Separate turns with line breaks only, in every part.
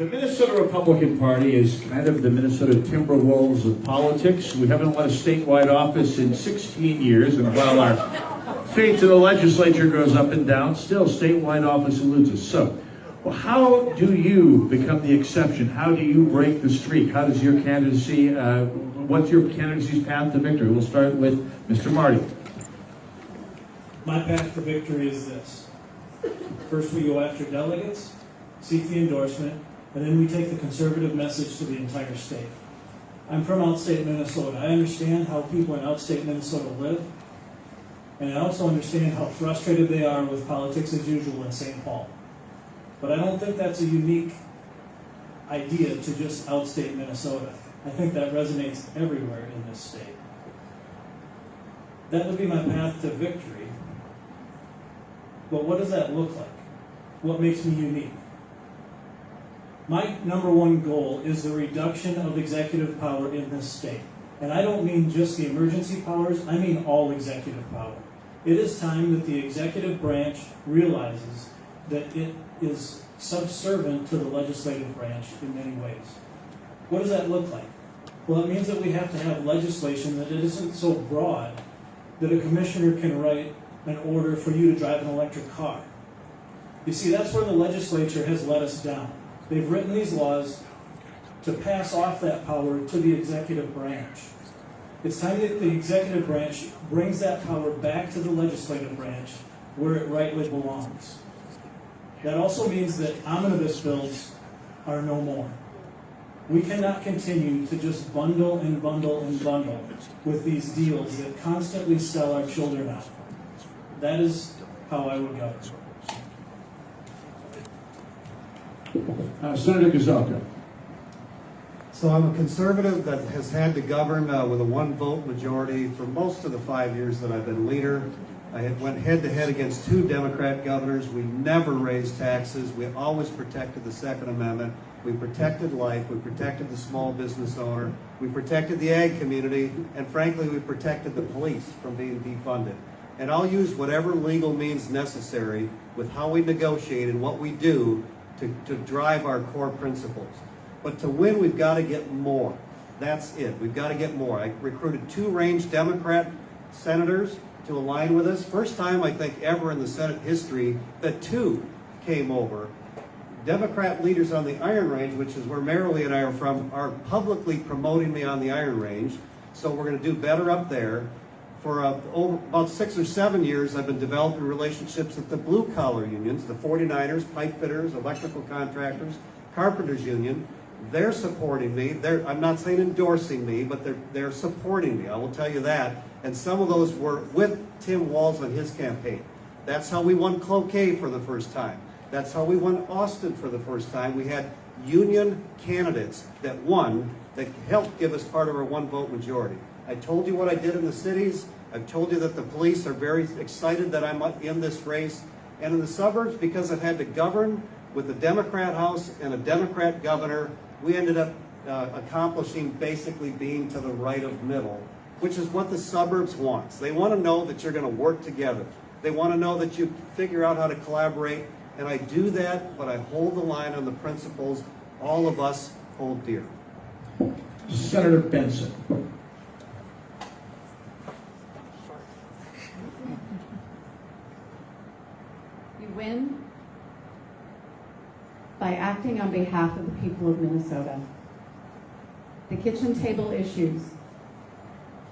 The Minnesota Republican Party is kind of the Minnesota Timberwolves of politics. We haven't won a statewide office in 16 years, and while our fate in the legislature goes up and down, still statewide office eludes us. So, well, how do you become the exception? How do you break the streak? How does your candidacy, what's your candidacy's path to victory? We'll start with Mr. Marti.
My path to victory is this. First, we go after delegates, seek the endorsement, and then we take the conservative message to the entire state. I'm from outstate Minnesota. I understand how people in outstate Minnesota live, and I also understand how frustrated they are with politics as usual in St. Paul. But I don't think that's a unique idea to just outstate Minnesota. I think that resonates everywhere in this state. That would be my path to victory. But what does that look like? What makes me unique? My number one goal is the reduction of executive power in this state. And I don't mean just the emergency powers, I mean all executive power. It is time that the executive branch realizes that it is subservient to the legislative branch in many ways. What does that look like? Well, it means that we have to have legislation that isn't so broad that a commissioner can write an order for you to drive an electric car. You see, that's where the legislature has let us down. They've written these laws to pass off that power to the executive branch. It's time that the executive branch brings that power back to the legislative branch where it rightly belongs. That also means that omnibus bills are no more. We cannot continue to just bundle and bundle and bundle with these deals that constantly sell our children out. That is how I would go.
Senator Gazelka.
So I'm a conservative that has had to govern with a one-vote majority for most of the 5 years that I've been leader. I went head-to-head against 2 Democrat governors. We never raised taxes. We always protected the Second Amendment. We protected life. We protected the small business owner. We protected the ag community. And frankly, we protected the police from being defunded. And I'll use whatever legal means necessary with how we negotiate and what we do to drive our core principles. But to win, we've got to get more. That's it. We've got to get more. I recruited 2 range Democrat senators to align with us. First time, I think, ever in the Senate history that 2 came over. Democrat leaders on the Iron Range, which is where Marilee and I are from, are publicly promoting me on the Iron Range. So we're going to do better up there. For about 6 or 7 years, I've been developing relationships with the blue-collar unions, the 49ers, pipe fitters, electrical contractors, carpenters union. They're supporting me. I'm not saying endorsing me, but they're supporting me. I will tell you that. And some of those were with Tim Walz on his campaign. That's how we won Cloquet for the first time. That's how we won Austin for the first time. We had union candidates that won, that helped give us part of our one-vote majority. I told you what I did in the cities. I've told you that the police are very excited that I'm in this race. And in the suburbs, because I've had to govern with a Democrat House and a Democrat governor, we ended up accomplishing basically being to the right of middle, which is what the suburbs want. They want to know that you're going to work together. They want to know that you figure out how to collaborate. And I do that, but I hold the line on the principles all of us hold dear.
Senator Benson.
You win by acting on behalf of the people of Minnesota. The kitchen table issues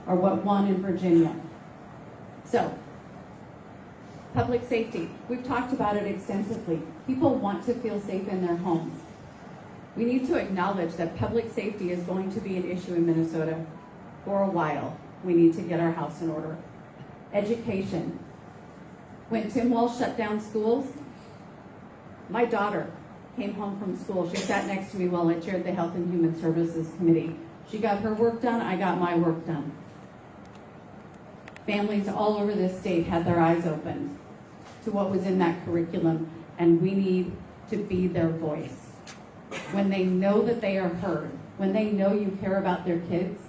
are what won in Virginia. So, public safety. We've talked about it extensively. People want to feel safe in their homes. We need to acknowledge that public safety is going to be an issue in Minnesota for a while. We need to get our house in order. Education. When Tim Walz shut down schools, my daughter came home from school. She sat next to me while I chaired the Health and Human Services Committee. She got her work done, I got my work done. Families all over this state had their eyes opened to what was in that curriculum, and we need to be their voice. When they know that they are heard, when they know you care about their kids,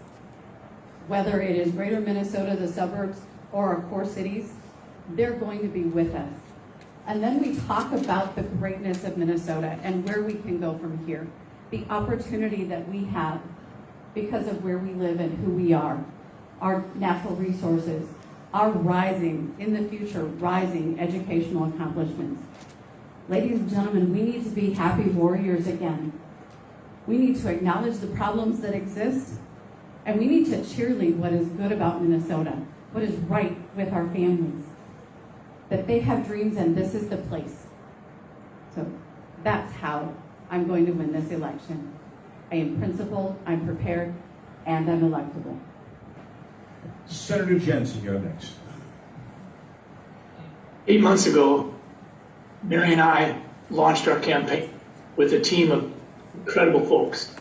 whether it is greater Minnesota, the suburbs, or our core cities, they're going to be with us. And then we talk about the greatness of Minnesota and where we can go from here. The opportunity that we have because of where we live and who we are, our natural resources, our rising, in the future, rising educational accomplishments. Ladies and gentlemen, we need to be happy warriors again. We need to acknowledge the problems that exist, and we need to cheerlead what is good about Minnesota, what is right with our families, that they have dreams and this is the place. So that's how I'm going to win this election. I am principled, I'm prepared, and I'm electable.
Senator Jensen, you're next.
8 months ago, Mary and I launched our campaign with a team of incredible folks.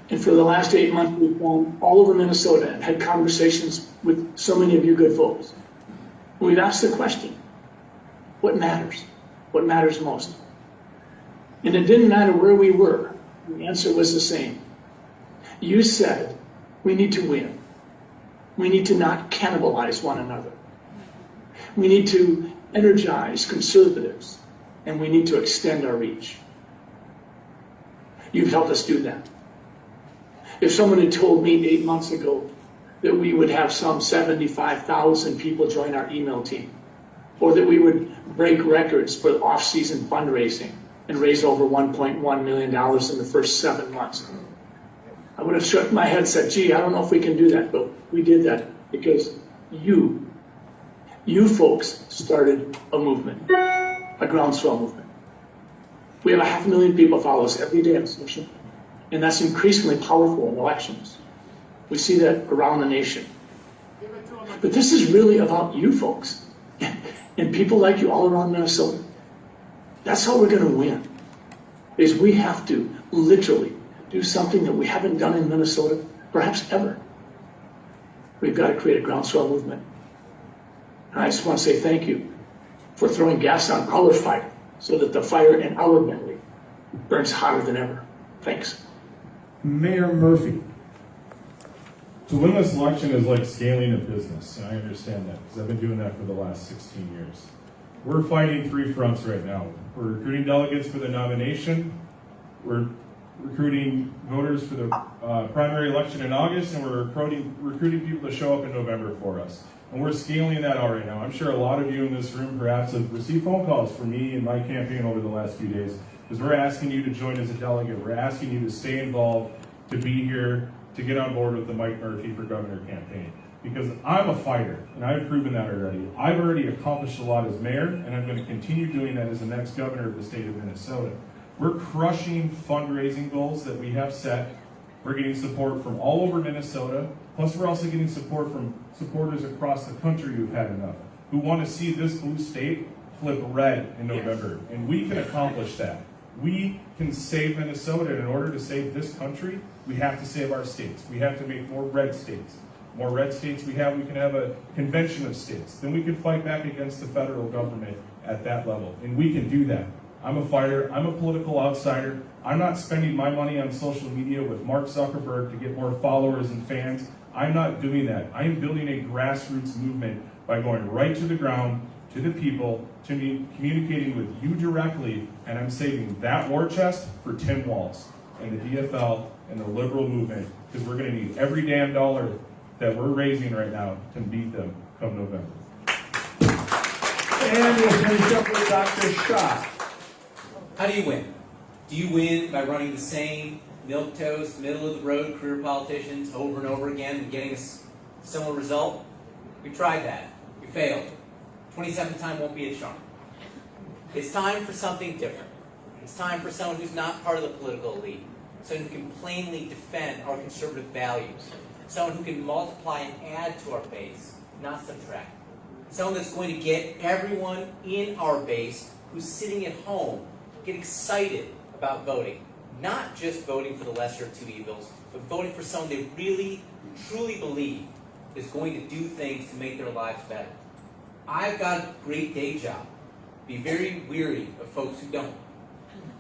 And for the last 8 months, we've gone all over Minnesota and had conversations with so many of you good folks. We've asked the question, what matters? What matters most? And it didn't matter where we were. The answer was the same. You said, we need to win. We need to not cannibalize one another. We need to energize conservatives, and we need to extend our reach. You've helped us do that. If someone had told me 8 months ago that we would have some 75,000 people join our email team, or that we would break records for off-season fundraising and raise over $1.1 million in the first 7 months, I would have shook my head and said, gee, I don't know if we can do that, but we did that because you folks started a movement, a groundswell movement. We have 500,000 people follow us every day on social, and that's increasingly powerful in elections. We see that around the nation. But this is really about you folks and people like you all around Minnesota. That's how we're going to win, is we have to literally do something that we haven't done in Minnesota, perhaps ever. We've got to create a groundswell movement. And I just want to say thank you for throwing gas on our fire so that the fire in our belly burns hotter than ever. Thanks.
Mayor Murphy.
To win this election is like scaling a business, and I understand that because I've been doing that for the last 16 years. We're fighting 3 fronts right now. We're recruiting delegates for the nomination, we're recruiting voters for the primary election in August, and we're recruiting people to show up in November for us. And we're scaling that out right now. I'm sure a lot of you in this room perhaps have received phone calls from me and my campaign over the last few days, because we're asking you to join as a delegate. We're asking you to stay involved, to be here, to get on board with the Mike Marti for Governor campaign. Because I'm a fighter, and I've proven that already. I've already accomplished a lot as mayor, and I'm going to continue doing that as the next governor of the state of Minnesota. We're crushing fundraising goals that we have set. We're getting support from all over Minnesota, plus we're also getting support from supporters across the country who've had enough, who want to see this blue state flip red in November, and we can accomplish that. We can save Minnesota, and in order to save this country, we have to save our states. We have to make more red states. More red states we can have a convention of states. Then we can fight back against the federal government at that level, and we can do that. I'm a fighter, I'm a political outsider. I'm not spending my money on social media with Mark Zuckerberg to get more followers and fans. I'm not doing that. I am building a grassroots movement by going right to the ground, to the people, to me, communicating with you directly, and I'm saving that war chest for Tim Walz and the DFL and the liberal movement, because we're going to need every damn dollar that we're raising right now to beat them come November.
And we'll finish up with Dr. Shaw.
How do you win? Do you win by running the same milquetoast, middle-of-the-road career politicians over and over again and getting a similar result? We tried that. We failed. 27th time won't be a charm. It's time for something different. It's time for someone who's not part of the political elite, someone who can plainly defend our conservative values, someone who can multiply and add to our base, not subtract. Someone that's going to get everyone in our base who's sitting at home get excited about voting. Not just voting for the lesser of two evils, but voting for someone they really, truly believe is going to do things to make their lives better. I've got a great day job. Be very weary of folks who don't.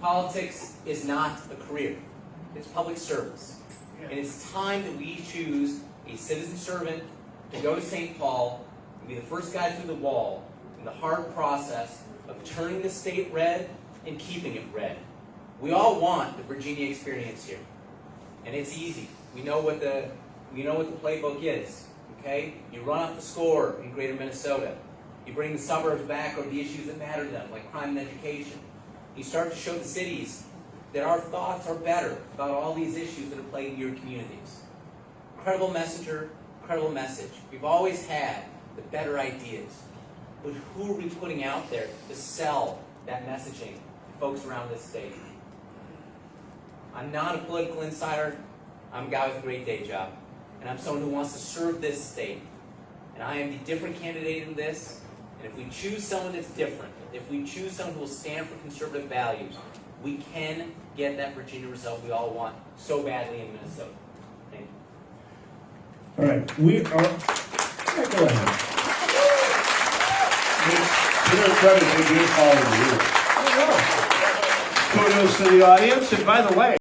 Politics is not a career. It's public service. And it's time that we choose a citizen servant to go to St. Paul and be the first guy through the wall in the hard process of turning the state red and keeping it red. We all want the Virginia experience here, and it's easy. We know what the playbook is. Okay, you run up the score in Greater Minnesota. You bring the suburbs back or the issues that matter to them, like crime and education. You start to show the cities that our thoughts are better about all these issues that are plaguing your communities. Credible messenger, credible message. We've always had the better ideas. But who are we putting out there to sell that messaging to folks around this state? I'm not a political insider. I'm a guy with a great day job. And I'm someone who wants to serve this state. And I am the different candidate in this. And if we choose someone that's different, if we choose someone who will stand for conservative values, we can get that Virginia result we all want so badly in Minnesota. Thank you.
All right, we are. Yeah, go ahead. We're trying to give you a call in the Kudos to the audience, and by the way.